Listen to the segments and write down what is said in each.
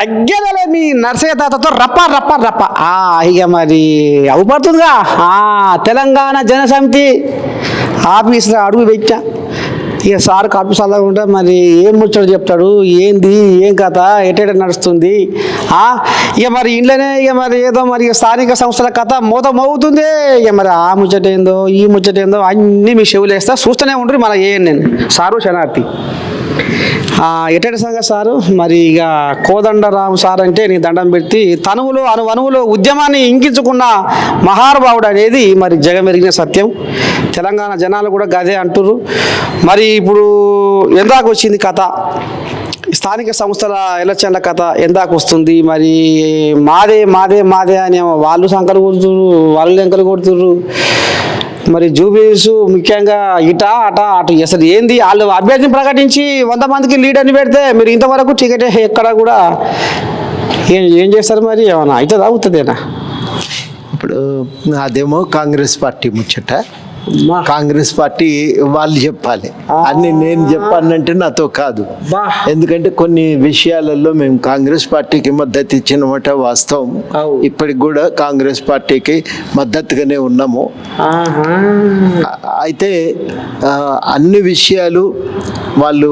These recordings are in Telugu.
తగ్గేదలే మీ నర్సయ్య తాతతో రప్ప రప్ప రప్ప. ఇక మరి అవుపడుతుందిగా. తెలంగాణ జనసమితి ఆఫీసులో అడుగు పెట్టా. ఇక సార్ కడుపు చల్లగా ఉంటే మరి ఏం ముచ్చడు చెప్తాడు, ఏంది ఏం కథ, ఎట నడుస్తుంది. ఇక మరి ఇంట్లోనే ఇక మరి ఏదో మరి స్థానిక సంస్థల కథ మోగుతుంది. ఇక మరి ఆ ముచ్చట ఏందో ఈ ముచ్చట ఏందో అన్నీ మీ చెవులు వేస్తా, చూస్తూనే ఉంటారు. మన నేను సారు శనార్థి ఎటటి సంగతి సారు. మరి ఇక కోదండరామ్ సార్ అంటే నీ దండం పెట్టి తనువులు అనువనువులు ఉద్యమాన్ని ఇంకించుకున్న మహానుభావుడు అనేది మరి జగమెరిగిన సత్యం. తెలంగాణ జనాలు కూడా గదే అంటుర్రు. మరి ఇప్పుడు ఎందాక వచ్చింది కథ, స్థానిక సంస్థల ఎలక్షన్ల కథ ఎందాక వస్తుంది. మరి మాదే మాదే మాదే అని వాళ్ళు సంకలు కొడుతుర్రు, వాళ్ళు ఎంకలు కొడుతుర్రు. మరి జూబ్లీస్ ముఖ్యంగా అటు అసలు ఏంది, వాళ్ళు అభ్యర్థిని ప్రకటించి 100 మందికి లీడర్ని పెడితే మీరు ఇంతవరకు టికెట్ ఎక్కడ కూడా ఏం చేస్తారు? మరి ఏమన్నా అయితే అవుతుందేనా? ఇప్పుడు అదేమో కాంగ్రెస్ పార్టీ ముచ్చట. కాంగ్రెస్ పార్టీ వాళ్ళు చెప్పాలి, అన్ని నేను చెప్పానంటే నాతో కాదు. ఎందుకంటే కొన్ని విషయాలలో మేము కాంగ్రెస్ పార్టీకి మద్దతు ఇచ్చినమాట వాస్తవం. ఇప్పటికి కూడా కాంగ్రెస్ పార్టీకి మద్దతుగానే ఉన్నాము. అయితే అన్ని విషయాలు వాళ్ళు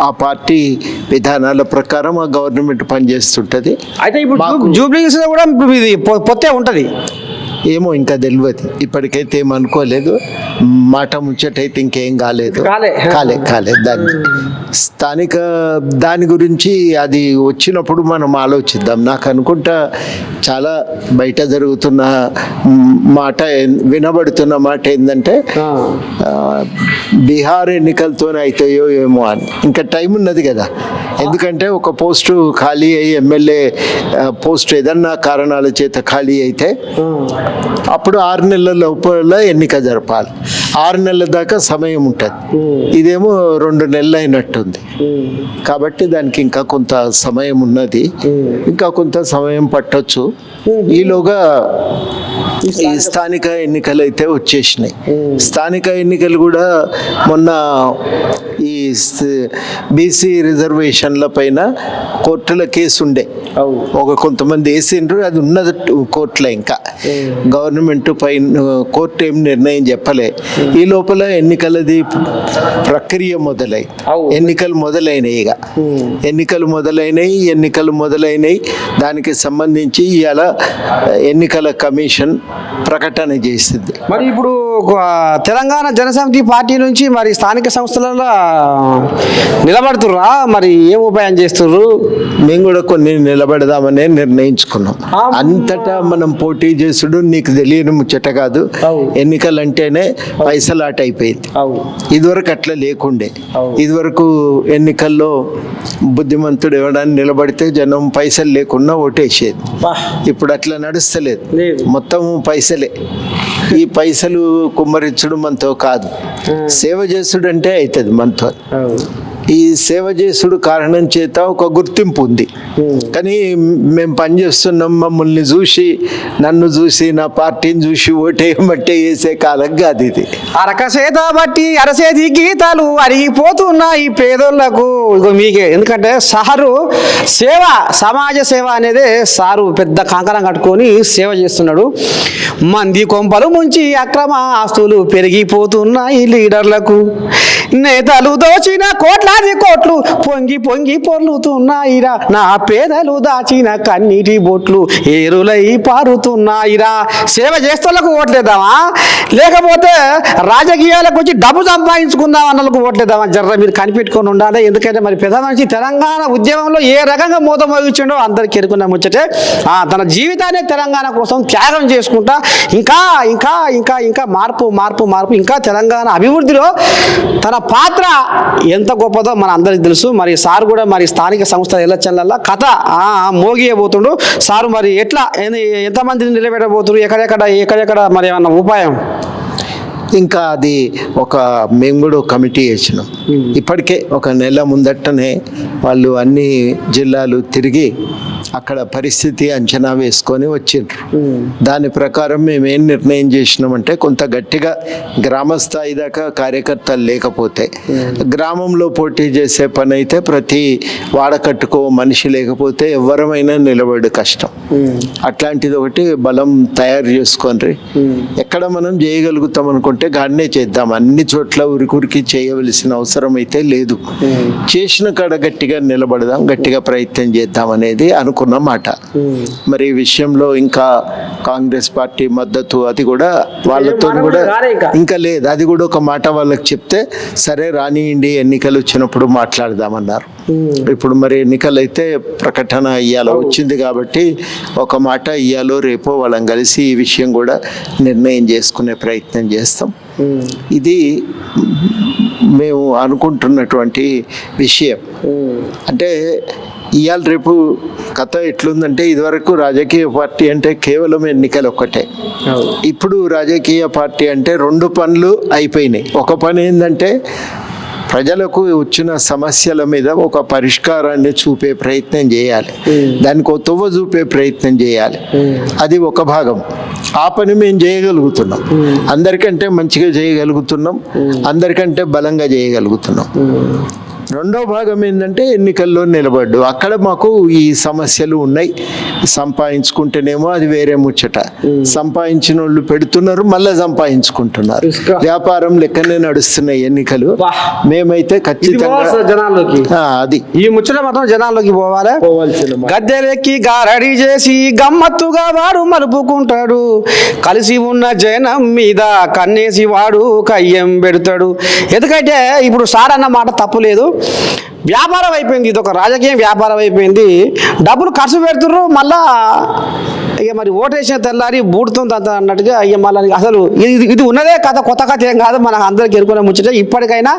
ఆ పార్టీ విధానాల ప్రకారం ఆ గవర్నమెంట్ పనిచేస్తుంటది. అయితే ఇప్పుడు జూబ్లీస్ కూడా ఇది పొత్తే ఉంటది ఏమో ఇంకా తెలియదు, ఇప్పటికైతే ఏమనుకోలేదు. మాట ముచ్చటైతే ఇంకేం కాలేదు. స్థానిక దాని గురించి అది వచ్చినప్పుడు మనం ఆలోచిద్దాం. నాకు అనుకుంటా చాలా బయట జరుగుతున్న మాట, వినబడుతున్న మాట ఏంటంటే బీహార్ ఎన్నికలతోనే అవుతాయో ఏమో అని. ఇంకా టైం ఉన్నది కదా. ఎందుకంటే ఒక పోస్టు ఖాళీ అయ్యి ఎమ్మెల్యే పోస్ట్ ఏదన్నా కారణాల చేత ఖాళీ అయితే అప్పుడు 6 నెలల లోపల ఎన్నిక జరపాలి. 6 నెలల దాకా సమయం ఉంటుంది. ఇదేమో 2 నెలలు అయినట్టుంది. కాబట్టి దానికి ఇంకా కొంత సమయం ఉన్నది, ఇంకా కొంత సమయం పట్టొచ్చు. ఈలోగా ఈ స్థానిక ఎన్నికలు అయితే వచ్చేసినాయి. స్థానిక ఎన్నికలు కూడా మొన్న ఈ బీసీ రిజర్వేషన్ల పైన కోర్టుల కేసు ఉండే, కొంతమంది వేసిండ్రు. అది ఉన్నది కోర్టులో, ఇంకా గవర్నమెంట్ పైన కోర్టు ఏం నిర్ణయం చెప్పలే. ఈ లోపల ఎన్నికలది ప్రక్రియ ఎన్నికలు మొదలైనవి. దానికి సంబంధించి ఇవాళ ఎన్నికల కమిషన్ ప్రకటన చేసింది. మరి ఇప్పుడు తెలంగాణ జనసమితి పార్టీ నుంచి మరి స్థానిక సంస్థలలో నిలబడుతుర్రా? మరి ఏం ఉపాయం చేస్తుర్రు? మేము కూడా కొన్ని నిలబడదామనే నిర్ణయించుకున్నాం. అంతటా మనం పోటీ చేసుడు నీకు తెలియని ముచ్చట కాదు. ఎన్నికలంటేనే పైసలాట అయిపోయింది. ఇదివరకు అట్లా లేకుండే. ఇదివరకు ఎన్నికల్లో బుద్ధిమంతుడు ఎవడని నిలబడితే జనం పైసలు లేకున్నా ఓటేసేది. ఇప్పుడు అట్లా నడుస్తలేదు, మొత్తం పైసలే. ఈ పైసలు కుమ్మరించడం మనతో కాదు. సేవ చేసుడు అంటే అవుతుంది మనతో. ఈ సేవ చేసుడు కారణం చేత ఒక గుర్తింపు ఉంది. కానీ మేము పనిచేస్తున్నాం, మమ్మల్ని చూసి నన్ను చూసి నా పార్టీని చూసి ఓటేయమంటే వేసే కాలం కాదు ఇది. అరకసేత బట్టి అరసేతి గీతాలు అరిగిపోతున్నాయి పేదోళ్లకు. ఇగో మీకే, ఎందుకంటే సారు సేవ, సమాజ సేవ అనేది సారు పెద్ద కంకణం కట్టుకొని సేవ చేస్తున్నాడు. మంది కొంపలు ముంచి అక్రమ ఆస్తులు పెరిగిపోతున్నాయి లీడర్లకు. నేతలు దోచిన కోట్లాది కోట్లు పొంగి పొంగి పొర్లుతున్నాయిరా. నా పేదలు దాచిన కన్నీటి బొట్లు ఏరులై పారుతున్నాయిరా. సేవ చేస్తోళ్ళకు ఓట్లేద్దామా, లేకపోతే రాజకీయాలకు వచ్చి డబ్బు సంపాదించుకుందాం అన్నలకు ఓట్లేద్దామా? జర్ర మీరు కనిపెట్టుకొని ఉండాలి. ఎందుకంటే మరి పెద్ద మనిషి తెలంగాణ ఉద్యమంలో ఏ రకంగా మోతం మోగించిండో అందరికి ఎరుకున్న ముచ్చటే. తన జీవితాన్ని తెలంగాణ కోసం త్యాగం చేసుకుంటా ఇంకా ఇంకా ఇంకా ఇంకా మార్పు మార్పు మార్పు ఇంకా తెలంగాణ అభివృద్ధిలో తన పాత్ర ఎంత గొప్పదో మన అందరికి తెలుసు. మరి సార్ కూడా మరి స్థానిక సంస్థల ఎలక్షన్లలో కథ మోగియబోతుండు. సారు మరి ఎట్లా, ఎంతమందిని నిలబెట్టబోతున్నారు, ఎక్కడెక్కడ మరి ఏమన్నా ఉపాయం? ఇంకా అది మేము కూడా ఒక కమిటీ వేసినాం. ఇప్పటికే ఒక నెల ముందటనే వాళ్ళు అన్ని జిల్లాలు తిరిగి అక్కడ పరిస్థితి అంచనా వేసుకొని వచ్చిండ్రు. దాని ప్రకారం మేము ఏం నిర్ణయం చేసినామంటే, కొంత గట్టిగా గ్రామ స్థాయి దాకా కార్యకర్తలు లేకపోతే, గ్రామంలో పోటీ చేసే పని అయితే ప్రతి వాడకట్టుకో మనిషి లేకపోతే ఎవరమైనా నిలబడి కష్టం. అట్లాంటిది ఒకటి బలం తయారు చేసుకొని ఎక్కడ మనం చేయగలుగుతాం అనుకుంటే గాడినే చేద్దాం. అన్ని చోట్ల ఉరికి చేయవలసిన అవసరం అయితే లేదు. చేసిన కాడ గట్టిగా నిలబడదాం, గట్టిగా ప్రయత్నం చేద్దాం అనేది అనుకున్నమాట. మరి ఈ విషయంలో ఇంకా కాంగ్రెస్ పార్టీ మద్దతు అది కూడా వాళ్ళతో కూడా ఇంకా లేదు. అది కూడా ఒక మాట వాళ్ళకి చెప్తే సరే రానియండి, ఎన్నికలు వచ్చినప్పుడు మాట్లాడదామన్నారు. ఇప్పుడు మరి ఎన్నికలు అయితే ప్రకటన ఇయ్యాలో వచ్చింది కాబట్టి ఒక మాట ఇయ్యాలో రేపో వాళ్ళని కలిసి ఈ విషయం కూడా నిర్ణయం చేసుకునే ప్రయత్నం చేస్తాం. ఇది మేము అనుకుంటున్నటువంటి విషయం. అంటే ఇవాళ రేపు కథ ఎట్లుందంటే, ఇదివరకు రాజకీయ పార్టీ అంటే కేవలం ఎన్నికలు ఒక్కటే. ఇప్పుడు రాజకీయ పార్టీ అంటే రెండు పనులు అయిపోయినాయి. ఒక పని ఏంటంటే ప్రజలకు వచ్చిన సమస్యల మీద ఒక పరిష్కారాన్ని చూపే ప్రయత్నం చేయాలి, దానికి ఒక తొవ్వ చూపే ప్రయత్నం చేయాలి. అది ఒక భాగం. ఆ పని మేము చేయగలుగుతున్నాం, అందరికంటే మంచిగా చేయగలుగుతున్నాం, అందరికంటే బలంగా చేయగలుగుతున్నాం. రెండో భాగం ఏంటంటే ఎన్నికల్లో నిలబడ్డు. అక్కడ మాకు ఈ సమస్యలు ఉన్నాయి. సంపాదించుకుంటేనేమో అది వేరే ముచ్చట. సంపాదించిన వాళ్ళు పెడుతున్నారు, మళ్ళీ సంపాదించుకుంటున్నారు. వ్యాపారం లెక్కనే నడుస్తున్నాయి ఎన్నికలు. మేమైతే ఖచ్చితంగా జనాల్లోకి అది ఈ ముచ్చట మాత్రం జనాల్లోకి పోవాల్సిన గద్దెలెక్కి గారడి చేసి గమ్మత్తుగా వాడు మలుపుకుంటాడు. కలిసి ఉన్న జనం మీద కన్నేసి వాడు కయ్యం పెడతాడు. ఎందుకంటే ఇప్పుడు సార్ అన్న మాట తప్పులేదు. వ్యాపారం అయిపోయింది, ఇది ఒక రాజకీయం వ్యాపారం అయిపోయింది. డబ్బులు ఖర్చు పెడుతుర్రు, మళ్ళా ఇక మరి ఓటేసిన తెల్లారి బూడుతుంది అంత అన్నట్టుగా అయ్యా. మళ్ళీ అసలు ఇది ఉన్నదే కథ, కొత్త కథ ఏం కాదు, మనకు అందరికి ఎరుకునే ముచ్చట. ఇప్పటికైనా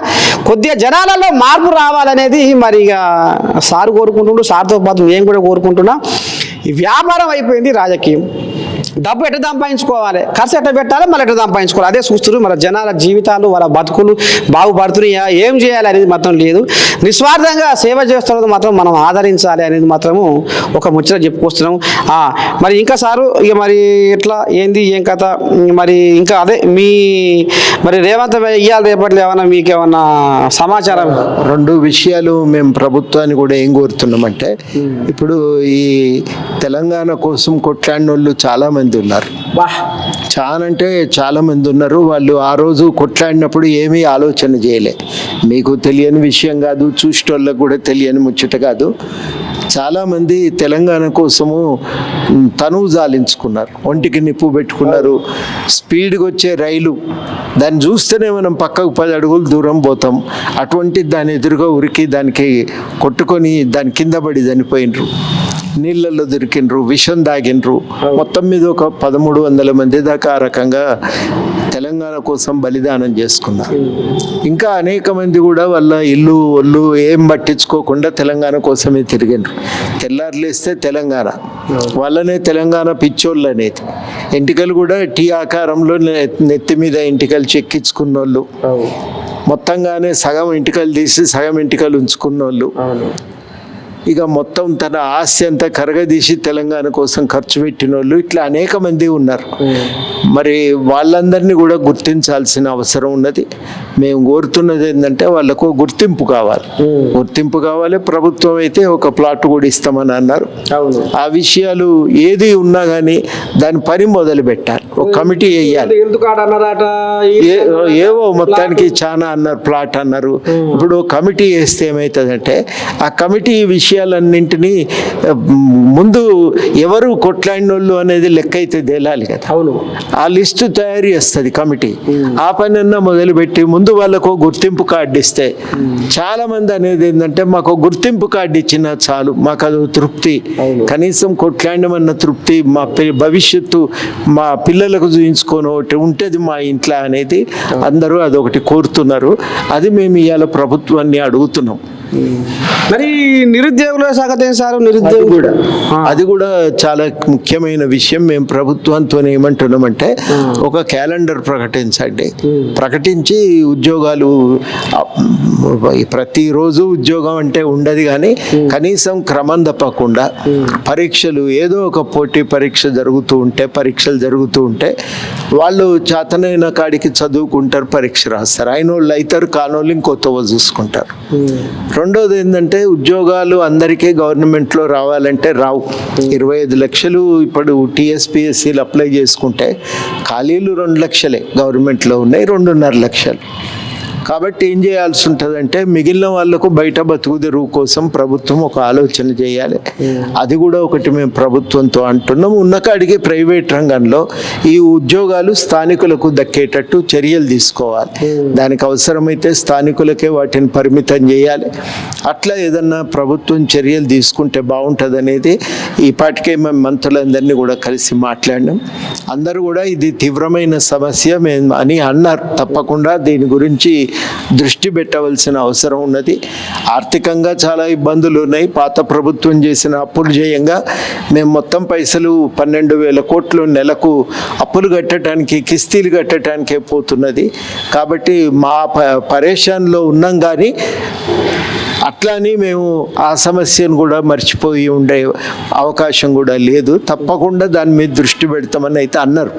కొద్దిగా జనాలలో మార్పు రావాలనేది మరి ఇక సార్ కోరుకుంటుండు, సార్తో పాటు నేను కూడా కోరుకుంటున్నా. ఈ వ్యాపారం అయిపోయింది రాజకీయం. డబ్బు ఎట్లా సంపాదించుకోవాలి, ఖర్చు ఎట్లా పెట్టాలి, మళ్ళీ ఎట్లా సంపాదించుకోవాలి, అదే చూస్తున్నారు. మన జనాల జీవితాలు, వాళ్ళ బతుకులు బాగుపడుతున్నాయా, ఏం చేయాలి అనేది మాత్రం లేదు. నిస్వార్థంగా సేవ చేస్తున్నది మాత్రం మనం ఆదరించాలి అనేది మాత్రము ఒక ముచ్చట చెప్పుకొస్తున్నాం. మరి ఇంకా సారు ఇక మరి ఎట్లా ఏంది ఏం కథ మరి ఇంకా అదే మీ మరి రేవంత్ ఇయ్యాలి రేపట్లో ఏమన్నా మీకు ఏమన్నా సమాచారం? రెండు విషయాలు మేము ప్రభుత్వాన్ని కూడా ఏం కోరుతున్నామంటే, ఇప్పుడు ఈ తెలంగాణ కోసం కొట్లాడిన వాళ్ళు చాలా మంది ఉన్నారు. చాలా అంటే చాలా మంది ఉన్నారు. వాళ్ళు ఆ రోజు కొట్లాడినప్పుడు ఏమీ ఆలోచన చేయలే. మీకు తెలియని విషయం కాదు, చూసేటోళ్ళకు కూడా తెలియని ముచ్చట కాదు. చాలామంది తెలంగాణ కోసము తనువు జాలించుకున్నారు, ఒంటికి నిప్పు పెట్టుకున్నారు. స్పీడ్గా వచ్చే రైలు దాన్ని చూస్తేనే మనం పక్కకు 10 అడుగులు దూరం పోతాం. అటువంటి దాని ఎదురుగా ఉరికి దానికి కొట్టుకొని దాని కింద పడి చనిపోయినరు, నీళ్ళల్లో దొరికినరు, విషం దాగినరు. మొత్తం మీద ఒక 1300 మంది దాకా ఆ రకంగా తెలంగాణ కోసం బలిదానం చేసుకున్నారు. ఇంకా అనేక మంది కూడా వాళ్ళ ఇల్లు ఒళ్ళు ఏం పట్టించుకోకుండా తెలంగాణ కోసమే తిరిగినరు. తెల్లారులేస్తే తెలంగాణ, వాళ్ళనే తెలంగాణ పిచ్చోళ్ళు అనేది. ఎంటికలు కూడా టీ ఆకారంలో నెత్తి మీద ఎంటికలు చెక్కించుకున్న వాళ్ళు, మొత్తంగానే సగం ఎంటికలు తీసి సగం ఎంటికలు ఉంచుకున్న వాళ్ళు, ఇక మొత్తం తన ఆస్తి అంతా కరగదీసి తెలంగాణ కోసం ఖర్చు పెట్టిన వాళ్ళు, ఇట్లా అనేక మంది ఉన్నారు. మరి వాళ్ళందరినీ కూడా గుర్తించాల్సిన అవసరం ఉన్నది. మేము కోరుతున్నది ఏంటంటే వాళ్ళకు గుర్తింపు కావాలి, గుర్తింపు కావాలి. ప్రభుత్వం అయితే ఒక ప్లాట్ కూడా ఇస్తామని అన్నారు. ఆ విషయాలు ఏది ఉన్నా కానీ దాని పని మొదలు పెట్టాలి, ఒక కమిటీ వేయాలి. ఏవో మొత్తానికి చాలా అన్నారు, ప్లాట్ అన్నారు. ఇప్పుడు కమిటీ వేస్తే ఏమవుతుందంటే ఆ కమిటీ విషయాలన్నింటినీ ముందు ఎవరు కొట్లాడినోళ్ళు అనేది లెక్క అయితే తేలాలి కదా. అవును, ఆ లిస్టు తయారు చేస్తుంది కమిటీ. ఆ పని అన్నా మొదలుపెట్టి ముందు వాళ్ళకు గుర్తింపు కార్డు ఇస్తే, చాలా మంది అనేది ఏంటంటే మాకు గుర్తింపు కార్డు ఇచ్చినా చాలు, మాకు అది తృప్తి, కనీసం కొట్లాడినమన్న తృప్తి, మా భవిష్యత్తు మా పిల్లలకు చూయించుకొని ఒకటి ఉంటుంది మా ఇంట్లో అనేది అందరూ అదొకటి కోరుతున్నారు. అది మేము ఇవాళ ప్రభుత్వాన్ని అడుగుతున్నాం. మరి నిరుద్యోగుల సంగతి ఏం సార్? అది నిరుద్యోగులు కూడా అది కూడా చాలా ముఖ్యమైన విషయం. మేము ప్రభుత్వంతో ఏమంటున్నామంటే ఒక క్యాలెండర్ ప్రకటించండి, ప్రకటించి ఉద్యోగాలు ప్రతిరోజు ఉద్యోగం అంటే ఉండదు, కానీ కనీసం క్రమం తప్పకుండా పరీక్షలు ఏదో ఒక పోటీ పరీక్షలు జరుగుతూ ఉంటే వాళ్ళు చేతనైన కాడికి చదువుకుంటారు, పరీక్ష రాస్తారు, అయిన వాళ్ళు అవుతారు, కానోళ్ళు ఇంకొత్తవ చూసుకుంటారు. రెండోది ఏంటంటే ఉద్యోగాలు అందరికీ గవర్నమెంట్లో రావాలంటే రావు. 25 లక్షలు ఇప్పుడు టీఎస్పీఎస్సీలు అప్లై చేసుకుంటే ఖాళీలు 2 లక్షలే, గవర్నమెంట్లో ఉన్నాయి 2.5 లక్షలు. కాబట్టి ఏం చేయాల్సి ఉంటుందంటే మిగిలిన వాళ్ళకు బయట బతుకు తెరువు కోసం ప్రభుత్వం ఒక ఆలోచన చేయాలి. అది కూడా ఒకటి మేము ప్రభుత్వంతో అంటున్నాం. ఉన్నకాడికి ప్రైవేట్ రంగంలో ఈ ఉద్యోగాలు స్థానికులకు దక్కేటట్టు చర్యలు తీసుకోవాలి. దానికి అవసరమైతే స్థానికులకే వాటిని పరిమితం చేయాలి. అట్లా ఏదన్నా ప్రభుత్వం చర్యలు తీసుకుంటే బాగుంటుంది అనేది ఈపాటికే మేము మంత్రులందరినీ కూడా కలిసి మాట్లాడినాం. అందరూ కూడా ఇది తీవ్రమైన సమస్య మేము అని అన్నారు. తప్పకుండా దీని గురించి దృష్టి పెట్టవలసిన అవసరం ఉన్నది. ఆర్థికంగా చాలా ఇబ్బందులు ఉన్నాయి. పాత ప్రభుత్వం చేసిన అప్పులు చేయంగా మేము మొత్తం పైసలు 12,000 కోట్లు నెలకు అప్పులు కట్టడానికి, కిస్తీలు కట్టడానికే పోతున్నది. కాబట్టి మా పరేషాన్లో ఉన్నాం, కానీ అట్లా అని మేము ఆ సమస్యను కూడా మర్చిపోయి ఉండే అవకాశం కూడా లేదు. తప్పకుండా దాని మీద దృష్టి పెడతామని అయితే అన్నారు.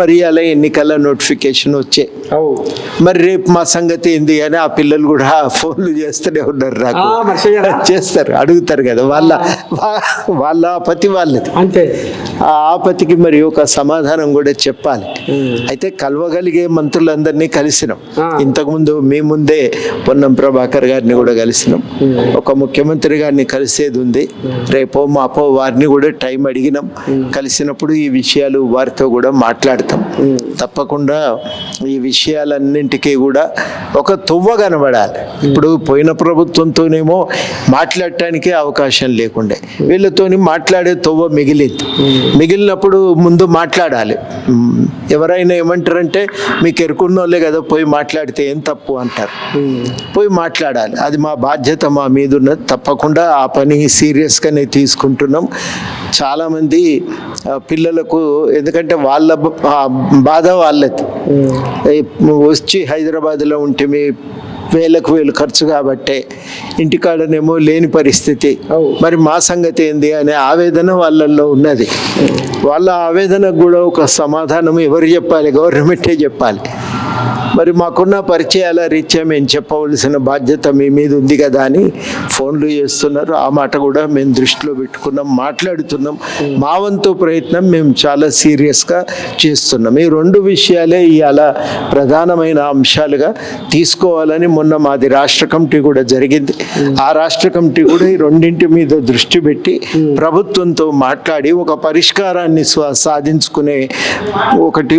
మరి అలా ఎన్నికల నోటిఫికేషన్ వచ్చే, మరి రేపు మా సంగతి ఏంది అని ఆ పిల్లలు కూడా ఫోన్లు చేస్తూనే ఉన్నారు. నాకు చేస్తారు, అడుగుతారు కదా, వాళ్ళ ఆపత్తి వాళ్ళది. అంతే, ఆ ఆపత్తికి మరి ఒక సమాధానం కూడా చెప్పాలి. అయితే కలవగలిగే మంత్రులందరినీ కలిసినాం. ఇంతకుముందు మీ ముందే పొన్నం ప్రభాకర్ గారిని కూడా కలిసినాం. ఒక ముఖ్యమంత్రి గారిని కలిసేది ఉంది. రేపో మాపో వారిని కూడా టైం అడిగినాం. కలిసినప్పుడు ఈ విషయాలు వారితో కూడా మాట్లాడతాం. తప్పకుండా ఈ విషయాలన్నింటికీ కూడా ఒక తొవ్వ కనబడాలి. ఇప్పుడు పోయిన ప్రభుత్వంతోనేమో మాట్లాడటానికే అవకాశం లేకుండే, వీళ్ళతోని మాట్లాడే తొవ్వ మిగిలినప్పుడు ముందు మాట్లాడాలి. ఎవరైనా ఏమంటారంటే మీకు ఎరుకున్నోళ్ళే కదా పోయి మాట్లాడితే ఏం తప్పు అంటారు. పోయి మాట్లాడాలి, అది మా బాధ్యత, మా మీద ఉన్నది. తప్పకుండా ఆ పని సీరియస్గానే తీసుకుంటున్నాం. చాలామంది పిల్లలకు, ఎందుకంటే వాళ్ళ బాధ వాళ్ళది, వచ్చి హైదరాబాద్లో ఉంటే వేలకు ఖర్చు కాబట్టే ఇంటికాడనేమో లేని పరిస్థితి, మరి మా సంగతి ఏంది అనే ఆవేదన వాళ్ళల్లో ఉన్నది. వాళ్ళ ఆవేదనకు కూడా ఒక సమాధానం ఎవరు చెప్పాలి? గవర్నమెంటే చెప్పాలి. మరి మాకున్న పరిచయాల రీత్యా మేము చెప్పవలసిన బాధ్యత మీ మీద ఉంది కదా అని ఫోన్లు చేస్తున్నారు. ఆ మాట కూడా మేము దృష్టిలో పెట్టుకున్నాం, మాట్లాడుతున్నాం. మా వంతు ప్రయత్నం మేము చాలా సీరియస్గా చేస్తున్నాం. ఈ 2 విషయాలే ఇవాళ ప్రధానమైన అంశాలుగా తీసుకోవాలని మొన్న మాది రాష్ట్ర కమిటీ కూడా జరిగింది. ఆ రాష్ట్ర కమిటీ కూడా ఈ 2 మీద దృష్టి పెట్టి ప్రభుత్వంతో మాట్లాడి ఒక పరిష్కారాన్ని సాధించుకునే ఒకటి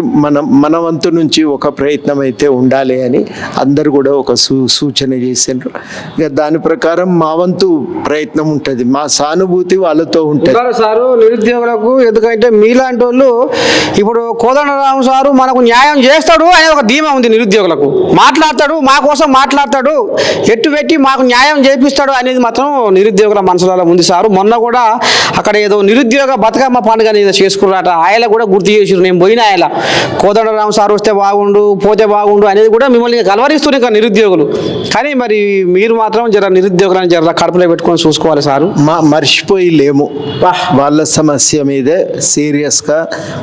మన వంతు నుంచి ఒక ప్రయత్నం అయితే ఉండాలి అని అందరు కూడా ఒక సూచన చేశారు. ఇక దాని ప్రకారం మా వంతు ప్రయత్నం ఉంటుంది, మా సానుభూతి వాళ్ళతో ఉంటుంది. సారు నిరుద్యోగులకు, ఎందుకంటే మీలాంటి వాళ్ళు ఇప్పుడు కోదండరాం సారు మనకు న్యాయం చేస్తాడు అనే ఒక ధీమా ఉంది నిరుద్యోగులకు. మాట్లాడతాడు, మా కోసం మాట్లాడతాడు, ఎట్టు పెట్టి మాకు న్యాయం చేపిస్తాడు అనేది మాత్రం నిరుద్యోగుల మనసులలో ఉంది సారు. మొన్న కూడా అక్కడ ఏదో నిరుద్యోగ బతుకమ్మ పండుగ ఏదో చేసుకున్నారట, ఆయన కూడా గుర్తు చేసారు. నేను పోయిన ఆయన కోదండరాం సార్ వస్తే బాగుండు, పోతే బాగుండు అనేది కూడా మిమ్మల్ని కలవరిస్తున్నారు ఇంకా నిరుద్యోగులు. కానీ మరి మీరు మాత్రం జర నిరుద్యోగులను జర కడుపులో పెట్టుకొని చూసుకోవాలి సారు. మర్చిపోయి లేము, వాళ్ళ సమస్య మీదే సీరియస్గా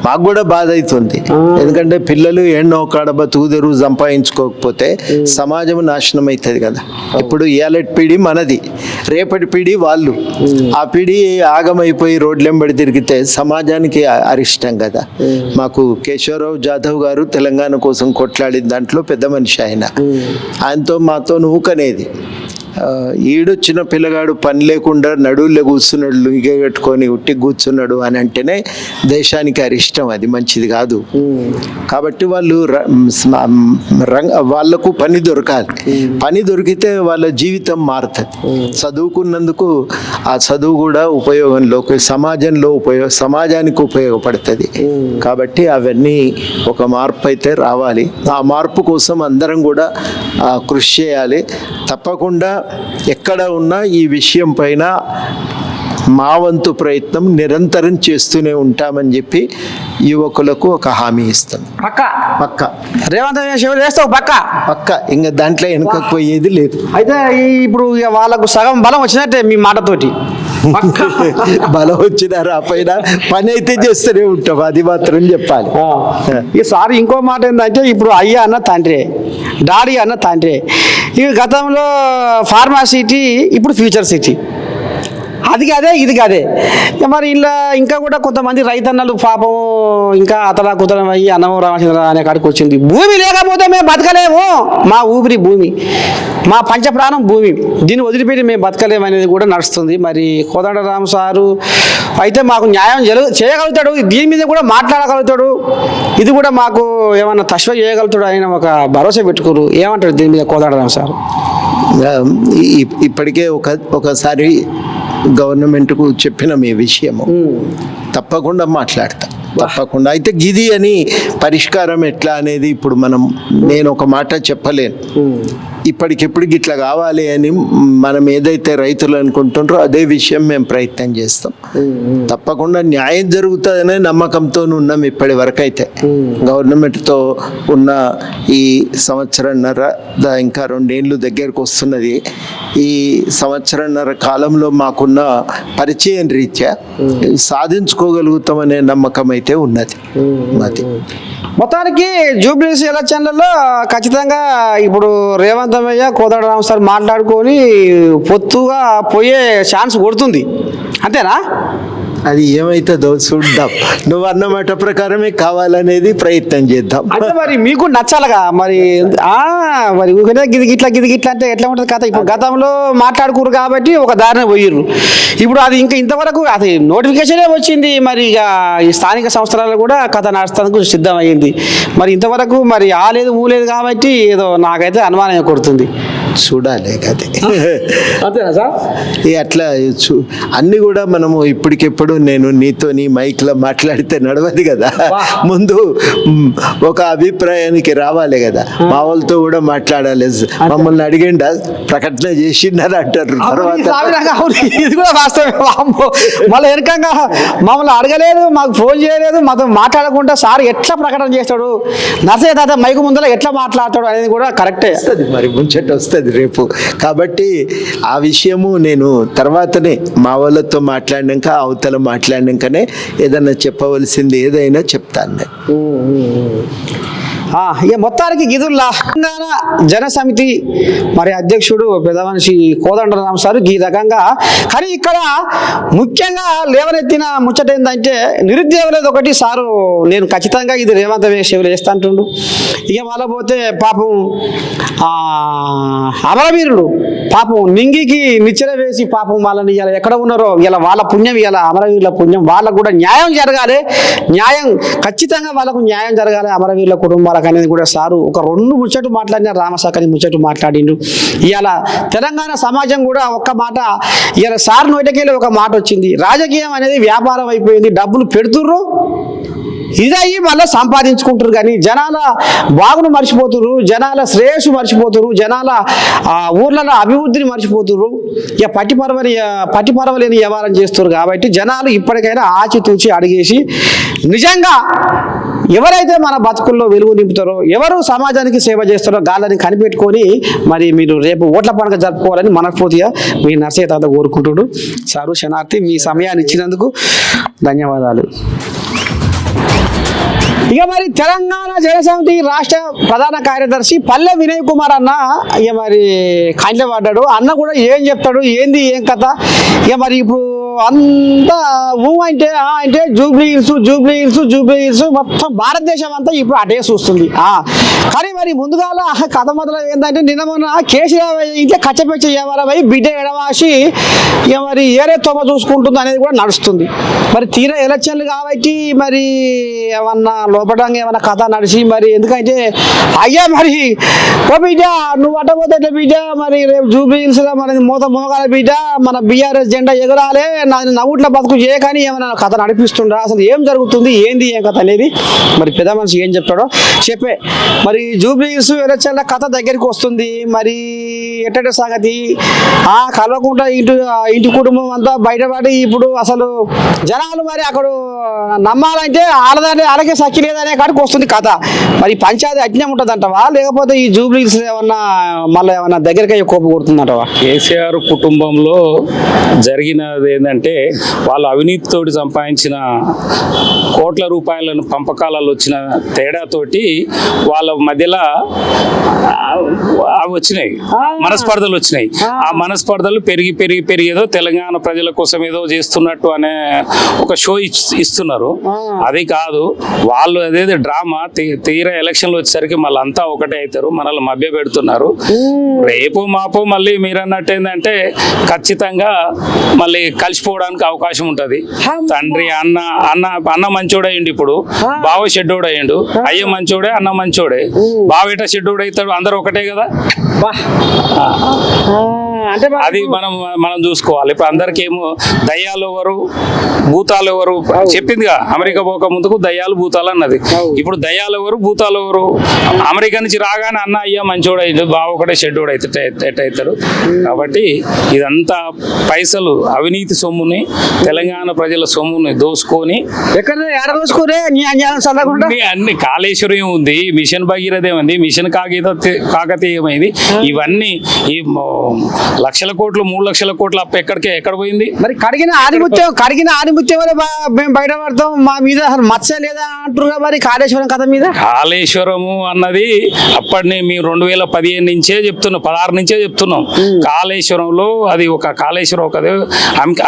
మాకు కూడా బాధ అవుతుంది. ఎందుకంటే పిల్లలు ఎన్నో కాడ బతుకు తెరువు సంపాదించుకోకపోతే సమాజం నాశనం అవుతుంది కదా. ఇప్పుడు ఇయాలటి పీడి మనది, రేపటి పీడి వాళ్ళు. ఆ పీడి ఆగమైపోయి రోడ్లెంబడి తిరిగితే సమాజానికి అరిష్టం కదా. మాకు కేశవరావు జాదవ్ గారు తెలంగాణ కోసం కొట్లాడిన దాంట్లో పెద్ద మనిషి ఆయనతో మాతో ఊకనేది. ఈడొచ్చిన పిల్లగాడు పని లేకుండా నడువుల్లో కూర్చున్నాడు, లుంగి కట్టుకొని ఉట్టి కూర్చున్నాడు అని అంటేనే దేశానికి అరిష్టం, అది మంచిది కాదు. కాబట్టి వాళ్ళకు పని దొరకాలి. పని దొరికితే వాళ్ళ జీవితం మారుతుంది. చదువుకున్నందుకు ఆ చదువు కూడా ఉపయోగంలోకి, సమాజానికి ఉపయోగపడుతుంది. కాబట్టి అవన్నీ ఒక మార్పు అయితే రావాలి. ఆ మార్పు కోసం అందరం కూడా కృషి చేయాలి. తప్పకుండా ఎక్కడ ఉన్నా ఈ విషయం పైన మా వంతు ప్రయత్నం నిరంతరం చేస్తూనే ఉంటామని చెప్పి యువకులకు ఒక హామీ ఇస్తాం. పక్క పక్క రేవంత్ రెడ్డి శివుడు వేస్తావు పక్క. పక్క ఇంకా దాంట్లో వెనకకు పోయేది లేదు. అయితే ఇప్పుడు ఇక వాళ్ళకు సగం బలం వచ్చినట్టే మీ మాటతోటి. పక్కా. బలం వచ్చినా రాపోయినా పని అయితే చేస్తూనే ఉంటాం, అది మాత్రం చెప్పాలి. ఈ సారి ఇంకో మాట ఏంటంటే ఇప్పుడు అయ్యా అన్న తండ్రి, డాడీ అన్న తండ్రి. ఇక గతంలో ఫార్మా సిటీ, ఇప్పుడు ఫ్యూచర్ సిటీ. అది కాదే ఇది కాదే. మరి ఇలా ఇంకా కూడా కొంతమంది రైతన్నలు పాపం ఇంకా అతలా కుతలం అయ్యి అన్నమో రామచంద్ర అనే కాడికి వచ్చింది. భూమి లేకపోతే మేము బతకలేము, మా ఊపిరి భూమి, మా పంచప్రాణం భూమి, దీన్ని వదిలిపెట్టి మేము బతకలేము అనేది కూడా నడుస్తుంది. మరి కోదండరామ్ సారు అయితే మాకు న్యాయం చేయగలుగుతాడు, దీని మీద కూడా మాట్లాడగలుగుతాడు, ఇది కూడా మాకు ఏమన్నా తశ్వ చేయగలుగుతాడు ఆయన ఒక భరోసా పెట్టుకోరు. ఏమంటారు దీని మీద కోదండరామ్ సార్? ఇప్పటికే ఒకసారి గవర్నమెంట్కు చెప్పిన మీ విషయము తప్పకుండా మాట్లాడతా, తప్పకుండా. అయితే గిది అని పరిష్కారం ఎట్లా అనేది ఇప్పుడు నేను ఒక మాట చెప్పలేను. ఇప్పటికిప్పుడు ఇట్లా కావాలి అని మనం ఏదైతే రైతులు అనుకుంటుంటారో అదే విషయం మేము ప్రయత్నం చేస్తాం. తప్పకుండా న్యాయం జరుగుతుందనే నమ్మకంతో ఉన్నాం ఇప్పటి వరకు. అయితే గవర్నమెంట్తో ఉన్న ఈ సంవత్సరన్నర ఇంకా 2 ఏళ్ళు దగ్గరకు వస్తున్నది. ఈ సంవత్సరన్నర కాలంలో మాకున్న పరిచయం రీత్యా సాధించుకోగలుగుతామనే నమ్మకం అయితే ఉన్నది మాది. మొత్తానికి జూబ్లీస్ ఎలక్షన్లలో ఖచ్చితంగా ఇప్పుడు రేవంత్ అయ్య కోదండరామ్ సార్ మాట్లాడుకొని పొత్తుగా పోయే ఛాన్స్ కొడుతుంది, అంతేనా? అది ఏమైతుందో చూద్దాం. నువ్వు అన్నమాట ప్రకారమే కావాలనేది ప్రయత్నం చేద్దాం. అంటే మరి మీకు నచ్చాలిగా మరి. మరి గిట్లా అంటే ఎట్లా ఉంటుంది కథ? ఇప్పుడు గతంలో మాట్లాడుకోరు కాబట్టి ఒక దారిని పోయిర్రు, ఇప్పుడు అది ఇంకా ఇంతవరకు అది నోటిఫికేషనే వచ్చింది. మరి ఇక ఈ స్థానిక సంస్థలలో కూడా కథ నడుస్తానికి సిద్ధమైంది. మరి ఇంతవరకు మరి ఆలేదు ఊలేదు కాబట్టి ఏదో నాకైతే అనుమానం కొడుతుంది. చూడాలి కదే. అంతేనా సార్? అట్లా అన్ని కూడా మనము ఇప్పటికెప్పుడు నేను నీతో నీ మైక్లో మాట్లాడితే నడవదు కదా. ముందు ఒక అభిప్రాయానికి రావాలి కదా. మా వాళ్ళతో కూడా మాట్లాడాలి. మమ్మల్ని అడిగిండా ప్రకటన చేసిందని అంటారు. తర్వాత ఇది కూడా వాస్తవమే. మళ్ళీ వెనకంగా మమ్మల్ని అడగలేదు, మాకు ఫోన్ చేయలేదు, మాతో మాట్లాడకుండా సార్ ఎట్లా ప్రకటన చేస్తాడు, నర్సయ్య తాత మైకు ముందర ఎట్లా మాట్లాడతాడు అనేది కూడా కరెక్టే. మరి ముంచట వస్తుంది రేపు. కాబట్టి ఆ విషయము నేను తర్వాతనే మా వాళ్ళతో మాట్లాడినాక, అవతల మాట్లాడినాకనే ఏదన్నా చెప్పవలసింది ఏదైనా చెప్తాను నేను. ఇక మొత్తానికి గిదుల్లా తెలంగాణ జన సమితి మరి అధ్యక్షుడు పెద్ద మనిషి కోదండరామ్ సార్ ఈ రకంగా. కానీ ఇక్కడ ముఖ్యంగా లేవనెత్తిన ముచ్చట ఏంటంటే నిరుద్యోగులది ఒకటి సారు, నేను ఖచ్చితంగా ఇది రేవంత్ సేవలు వేస్తా అంటుండు. ఇక వాళ్ళ పోతే పాపం అమరవీరుడు పాపం నింగికి నిచ్చెన వేసి పాపం వాళ్ళని ఇలా ఎక్కడ ఉన్నారో ఇలా వాళ్ళ పుణ్యం, ఇలా అమరవీరుల పుణ్యం, వాళ్ళకు కూడా న్యాయం జరగాలి, న్యాయం ఖచ్చితంగా వాళ్ళకు న్యాయం జరగాలి అమరవీరుల కుటుంబాలకు అనేది కూడా సారు ఒక 2 ముచ్చట్లు మాట్లాడిన రామశాఖని ముచ్చట్లు మాట్లాడిండు. ఇవాళ తెలంగాణ సమాజం కూడా ఒక్క మాట, ఇవాళ సార్ నోటికెళ్ళి ఒక మాట వచ్చింది, రాజకీయం అనేది వ్యాపారం అయిపోయింది, డబ్బులు పెడుతుర్రు ఇదయ్యి మళ్ళీ సంపాదించుకుంటారు, కానీ జనాల బాగును మర్చిపోతున్నారు, జనాల శ్రేయస్సు మర్చిపోతున్నారు, జనాల ఊర్లలో అభివృద్ధిని మర్చిపోతున్నారు, ఇక పట్టిపరవలేని వ్యవహారం చేస్తారు. కాబట్టి జనాలు ఇప్పటికైనా ఆచితూచి అడిగేసి నిజంగా ఎవరైతే మన బతుకుల్లో వెలుగు నింపుతారో, ఎవరు సమాజానికి సేవ చేస్తారో గాళ్ళని కనిపెట్టుకొని మరి మీరు రేపు ఓట్ల పండుగ జరుపుకోవాలని మనస్ఫూర్తిగా మీ నర్సయ్య తాత కోరుకుంటున్నాడు. సారు శనార్థి మీ సమయాన్ని ఇచ్చినందుకు ధన్యవాదాలు. ఇక మరి తెలంగాణ జనసమితి రాష్ట్ర ప్రధాన కార్యదర్శి పల్లె వినయ్ కుమార్ అన్న ఇక మరి కంట్లో పడ్డాడు. అన్న కూడా ఏం చెప్తాడు, ఏంది ఏం కథ. ఇక మరి ఇప్పుడు అంతా అంటే జూబ్లీ హిల్స్ మొత్తం భారతదేశం అంతా ఇప్పుడు అటే చూస్తుంది. కానీ మరి ముందుగాల కథ మొదలు ఏంటంటే నిన్న మొన్న కేసీఆర్ ఇంట్లో కచ్చపెచ్చ ఎవరమై బిడ్డ ఎడవాసి ఇక మరి ఏరే తోమ చూసుకుంటుంది అనేది కూడా నడుస్తుంది. మరి తీరా ఎలక్షన్లు కాబట్టి మరి ఏమన్నా లోపటంగా ఏమైనా కథ నడిచి మరి ఎందుకంటే అయ్యా మరి ఓ బిడ్డ నువ్వు అట్టపోతే ఎట్లా బిడ్డ మరి రేపు జూబ్లీహిల్స్ మన మోగాల బిడ్డ మన బీఆర్ఎస్ జెండా ఎగరాలే నవ్వుట్ల బతుకు చేయకని ఏమైనా కథ నడిపిస్తుండ్రా అసలు ఏం జరుగుతుంది ఏంది ఏం కథ అనేది మరి పెద్ద మనిషి ఏం చెప్తాడో చెప్పే మరి జూబ్లీహిల్స్ ఎలక్షన్ల కథ దగ్గరికి వస్తుంది మరి ఎట్టంటే సంగతి కలవకుండా ఇంటి కుటుంబం అంతా బయటపడి ఇప్పుడు అసలు జనాలు మరి అక్కడ నమ్మాలంటే వాళ్ళకే సఖి లేదనే కాడికి వస్తుంది కథ మరి పంచాయతీ అజ్ఞం ఉంటుందంటవా లేకపోతే ఈ జూబ్లీహిల్స్ ఏమన్నా మళ్ళీ ఏమన్నా దగ్గరికి కోపం కొడుతుందంటవా? కేసీఆర్ కుటుంబంలో జరిగినది ఏంటంటే వాళ్ళు అవినీతితోటి సంపాదించిన కోట్ల రూపాయలను పంపకాలలో వచ్చిన తేడాతోటి వాళ్ళ మధ్యలో అవి వచ్చినాయి, మనస్పర్ధలు వచ్చినాయి. ఆ మనస్పర్ధలు పెరిగి ఏదో తెలంగాణ ప్రజల కోసం ఏదో చేస్తున్నట్టు అనే ఒక షో ఇస్తున్నారు. అది కాదు, వాళ్ళు అదేదో డ్రామా తీరా ఎలక్షన్లు వచ్చేసరికి మళ్ళీ అంతా ఒకటే అవుతారు, మనల్ని మభ్య పెడుతున్నారు. రేపు మాపో మళ్ళీ మీరు అన్నట్టు ఏంటంటే ఖచ్చితంగా మళ్ళీ కలిసిపోవడానికి అవకాశం ఉంటుంది. తండ్రి అన్న మంచోడు అయ్యిండు, ఇప్పుడు బావ షెడ్డోడు అయ్యిండు. అయ్య మంచోడే, అన్న మంచోడే, బావ ఎట షెడ్డోడు అవుతాడు, అందరూ ఒకటే కదా. అంటే అది మనం చూసుకోవాలి. ఇప్పుడు అందరికి ఏమో దయ్యాలు ఎవరు భూతాలు ఎవరు చెప్పిందిగా, అమెరికా పోక ముందుకు దయ్యాలు భూతాలు అన్నది. ఇప్పుడు దయ్యాలు ఎవరు భూతాలు ఎవరు? అమెరికా నుంచి రాగానే అన్న అయ్యా మంచోడు అయ్యిండు, బావ ఒకటే షెడ్డోడు అయితే ఎట్టయితారు. కాబట్టి ఇదంతా పైసలు అవినీతి సొమ్ముని తెలంగాణ ప్రజల సొమ్ముని దోసుకొని అన్ని కాళేశ్వరం ఉంది, మిషన్ భగీరథ ఉంది, మిషన్ కాకతీయమైంది. ఇవన్నీ ఈ లక్షల కోట్లు 3 లక్షల కోట్ల అప్పు ఎక్కడ పోయింది? మరి కడిగిన ఆదిముత్యం మేము బయట పడతాం, మా మీద అసలు మచ్చ లేదా అంటారు. మరి కాళేశ్వరం కథ మీద కాళేశ్వరము అన్నది అప్పటిని మేము 2015 నుంచే చెప్తున్నాం, 16 నుంచే చెప్తున్నాం. కాళేశ్వరంలో అది కాళేశ్వరం ఒక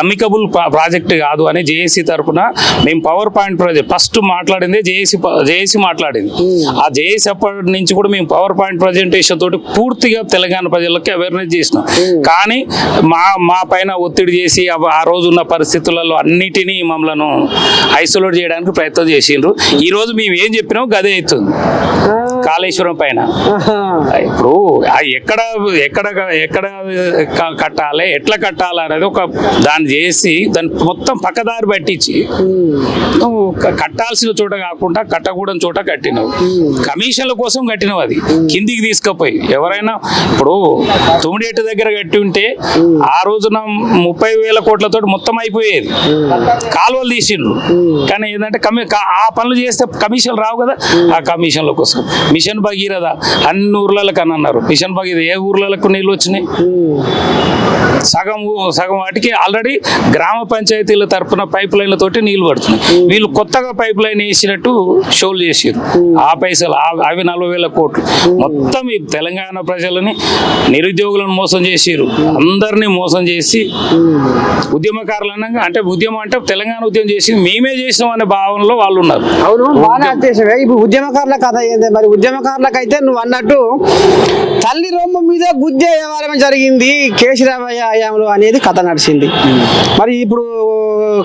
అమికబుల్ ప్రాజెక్ట్ కాదు అని జేఏసీ తరఫున మేము పవర్ పాయింట్ ప్రాజెక్ట్ ఫస్ట్ మాట్లాడింది జేఏసీ మాట్లాడింది. ఆ జేఏసీ అప్పటి నుంచి కూడా మేము పవర్ పాయింట్ ప్రజెంటేషన్ తోటి పూర్తిగా తెలంగాణ ప్రజలకి అవేర్నెస్ చేసినాం. కానీ మా పైన ఒత్తిడి చేసి ఆ రోజు ఉన్న పరిస్థితులలో అన్నిటినీ మమ్మల్ని ఐసోలేట్ చేయడానికి ప్రయత్నం చేసిండ్రు. ఈ రోజు మేము ఏం చెప్పినాం గదే అవుతుంది కాళేశ్వరం పైన. ఇప్పుడు ఎక్కడ కట్టాలి, ఎట్లా కట్టాలి అనేది దాన్ని చేసి దాన్ని మొత్తం పక్కదారి పట్టించి నువ్వు కట్టాల్సిన చోట కాకుండా కట్టకూడని చోట కట్టినవు, కమిషన్ల కోసం కట్టినవు. అది కిందికి తీసుకుపోయి ఎవరైనా ఇప్పుడు తుమ్మిడేటు దగ్గర కట్టి ఉంటే ఆ రోజున 30,000 కోట్లతో మొత్తం అయిపోయేది, కాలువలు తీసిండ్రు. కానీ ఏంటంటే ఆ పనులు చేస్తే కమిషన్లు రావు కదా, ఆ కమిషన్ల కోసం మిషన్ భగీరథ అన్ని ఊర్లకు అని అన్నారు. మిషన్ భగీరథ ఏ ఊర్లకు నీళ్ళు వచ్చినాయి? సగం వాటికి ఆల్రెడీ గ్రామ పంచాయతీల తరఫున పైప్ లైన్ల తోటి నీళ్లు పడుతున్నాయి. వీళ్ళు కొత్తగా పైప్ లైన్ వేసినట్టు షోలు చేసారు. ఆ పైసలు అవి 40,000 కోట్లు మొత్తం ఈ తెలంగాణ ప్రజలని నిరుద్యోగులను మోసం చేసారు. అందరినీ మోసం చేసి ఉద్యమకారులను అంటే ఉద్యమం అంటే తెలంగాణ ఉద్యమం చేసి మేమే చేసినాం అనే భావనలో వాళ్ళు ఉన్నారు. అవును, ఇప్పుడు ఉద్యమకారుల కథ ఏంది మరి? ఉద్యమకారులకు అయితే నువ్వు అన్నట్టు తల్లి రొమ్మ మీద గుద్దే వ్యవహారం జరిగింది కేసీఆర్ హయాంలో అనేది కథ నడిచింది. మరి ఇప్పుడు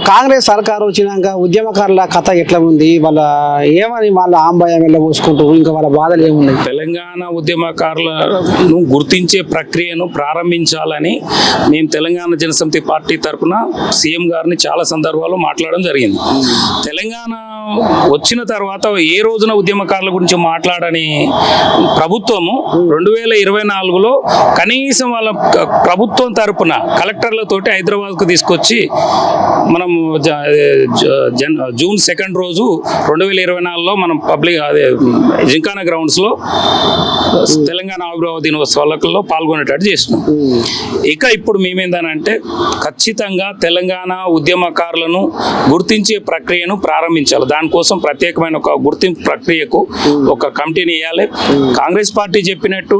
కాంగ్రెస్ సర్కారు వచ్చినాక ఉద్యమకారుల కథ ఎట్లా ఉంది? ఏమని వాళ్ళ ఆంబయం వెళ్ళబోసుకుంటూ ఇంకా వాళ్ళ బాధలు ఏమున్నాయి? తెలంగాణ ఉద్యమకారులను గుర్తించే ప్రక్రియను ప్రారంభించాలని మేము తెలంగాణ జనసమితి పార్టీ తరఫున సీఎం గారిని చాలా సందర్భాల్లో మాట్లాడడం జరిగింది. తెలంగాణ వచ్చిన తర్వాత ఏ రోజున ఉద్యమకారుల గురించి మాట్లాడని ప్రభుత్వము 2024లో కనీసం వాళ్ళ ప్రభుత్వం తరపున కలెక్టర్లతోటి హైదరాబాద్కు తీసుకొచ్చి మనం జూన్ 2 రోజు 2024లో మనం జింకానా గ్రౌండ్స్లో తెలంగాణ ఆవిర్భావ దినోత్సవాలలో పాల్గొనేటట్టు చేసినాం. ఇక ఇప్పుడు మేమేందనంటే ఖచ్చితంగా తెలంగాణ ఉద్యమకారులను గుర్తించే ప్రక్రియను ప్రారంభించాలి. దానికోసం ప్రత్యేకమైన ఒక గుర్తింపు ప్రక్రియకు ఒక కమిటీని వేయాలి. కాంగ్రెస్ పార్టీ చెప్పినట్టు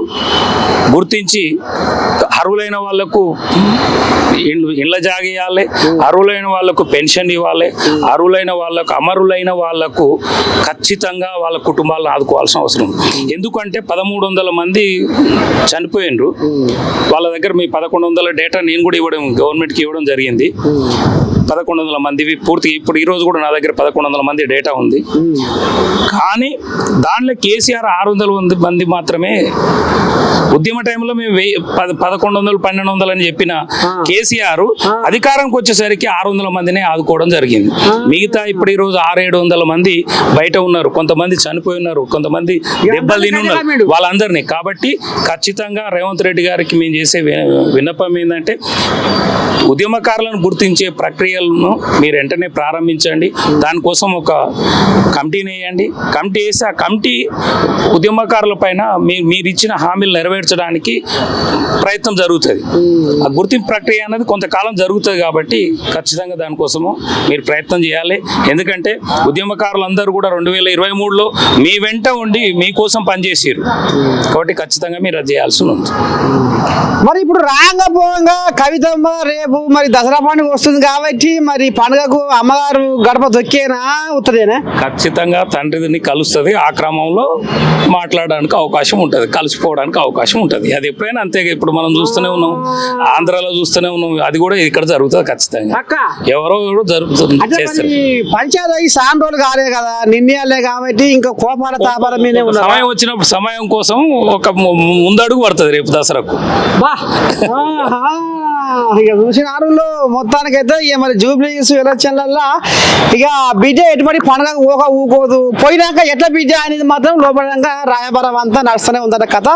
గుర్తించి అర్హులైన వాళ్లకు ఇండ్ల జాగేయాలి, అర్హులైన వాళ్లకు పెన్షన్ ఇవ్వాలి, అర్హులైన వాళ్లకు అమరులైన వాళ్లకు ఖచ్చితంగా వాళ్ళ కుటుంబాలను ఆదుకోవాల్సిన అవసరం. ఎందుకంటే 1,300 మంది చనిపోయినరు. వాళ్ళ దగ్గర మీ 1,100 డేటా నేను కూడా గవర్నమెంట్కి ఇవ్వడం జరిగింది. 1100 మందివి పూర్తిగా ఇప్పుడు ఈ రోజు కూడా నా దగ్గర 1100 మంది డేటా ఉంది. కానీ దాంట్లో కేసీఆర్ 600 మంది మాత్రమే ఉద్యమ టైంలో మేము 1100 1200 అని చెప్పిన కేసీఆర్ అధికారంకి వచ్చేసరికి 600 మందిని ఆదుకోవడం జరిగింది. మిగతా ఇప్పుడు ఈ రోజు 600-700 మంది బయట ఉన్నారు, కొంతమంది చనిపోయి ఉన్నారు, కొంతమంది దెబ్బలు తిని ఉన్నారు వాళ్ళందరినీ. కాబట్టి ఖచ్చితంగా రేవంత్ రెడ్డి గారికి మేము చేసే విన్నపం ఏంటంటే ఉద్యమకారులను గుర్తించే ప్రక్రియలను మీరు వెంటనే ప్రారంభించండి. దానికోసం ఒక కమిటీని వేయండి. కమిటీ వేసి ఆ కమిటీ ఉద్యమకారుల పైన మీరు ఇచ్చిన హామీలు నెరవేర్చడానికి ప్రయత్నం జరుగుతుంది. ఆ గుర్తింపు ప్రక్రియ అనేది కొంతకాలం జరుగుతుంది కాబట్టి ఖచ్చితంగా దానికోసము మీరు ప్రయత్నం చేయాలి. ఎందుకంటే ఉద్యమకారులందరూ కూడా 2023లో మీ వెంట ఉండి మీకోసం పనిచేసారు కాబట్టి ఖచ్చితంగా మీరు అది చేయాల్సి ఉంది. మరి ఇప్పుడు రాంగపోంగా కవితమ్మ రేపు మరి దసరా పండుగ వస్తుంది కాబట్టి మరి పండుగకు అమ్మగారు గడప దొక్కేనా ఉత్తదేనా? ఖచ్చితంగా తండ్రిని కలుస్తుంది. ఆ క్రమంలో మాట్లాడడానికి అవకాశం ఉంటుంది, కలిసిపోవడానికి అవకాశం ఉంటుంది. అది ఎప్పుడైనా అంతే. ఇప్పుడు మనం చూస్తూనే ఉన్నాం, ఆంధ్రాలో చూస్తూనే ఉన్నాం, అది కూడా ఇక్కడ జరుగుతుంది ఖచ్చితంగా. ఎవరో జరుగుతుంది చేస్తారు. పంచాయతీ సాన్ రోజులు కాలే కదా, నిన్నయాలే కాబట్టి ఇంకా కోపాల తాపాల మీదే ఉన్నారు. సమయం వచ్చినప్పుడు సమయం కోసం ఒక ముందడుగు పడుతుంది రేపు దసరాకు. ఇక చూసినారులో మొత్తానికైతే ఇక మరి జూబ్లీస్ ఎలక్షన్లలో ఇక బిడ్డ ఎటువంటి పండుగ ఊకోదు, పోయినాక ఎట్లా బిడ్డ అనేది మాత్రం లోపడంగా రాయబరం అంతా నడుస్తూనే ఉందన్న కథ.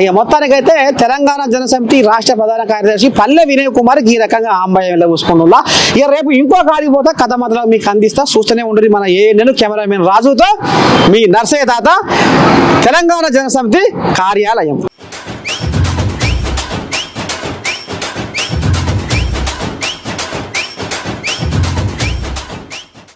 ఇక మొత్తానికైతే తెలంగాణ జనసమితి రాష్ట్ర ప్రధాన కార్యదర్శి పల్లె వినయ్ కుమార్ ఈ రకంగా ఆంబాయంలో చూసుకుంటున్నా. ఇక రేపు ఇంకో కాడికి పోతే కథ మాత్రం మీకు అందిస్తా, చూస్తూనే ఉంటుంది మన నేను కెమెరామెన్ రాజుతో మీ నర్సయ్య తాత, తెలంగాణ జనసమితి కార్యాలయం.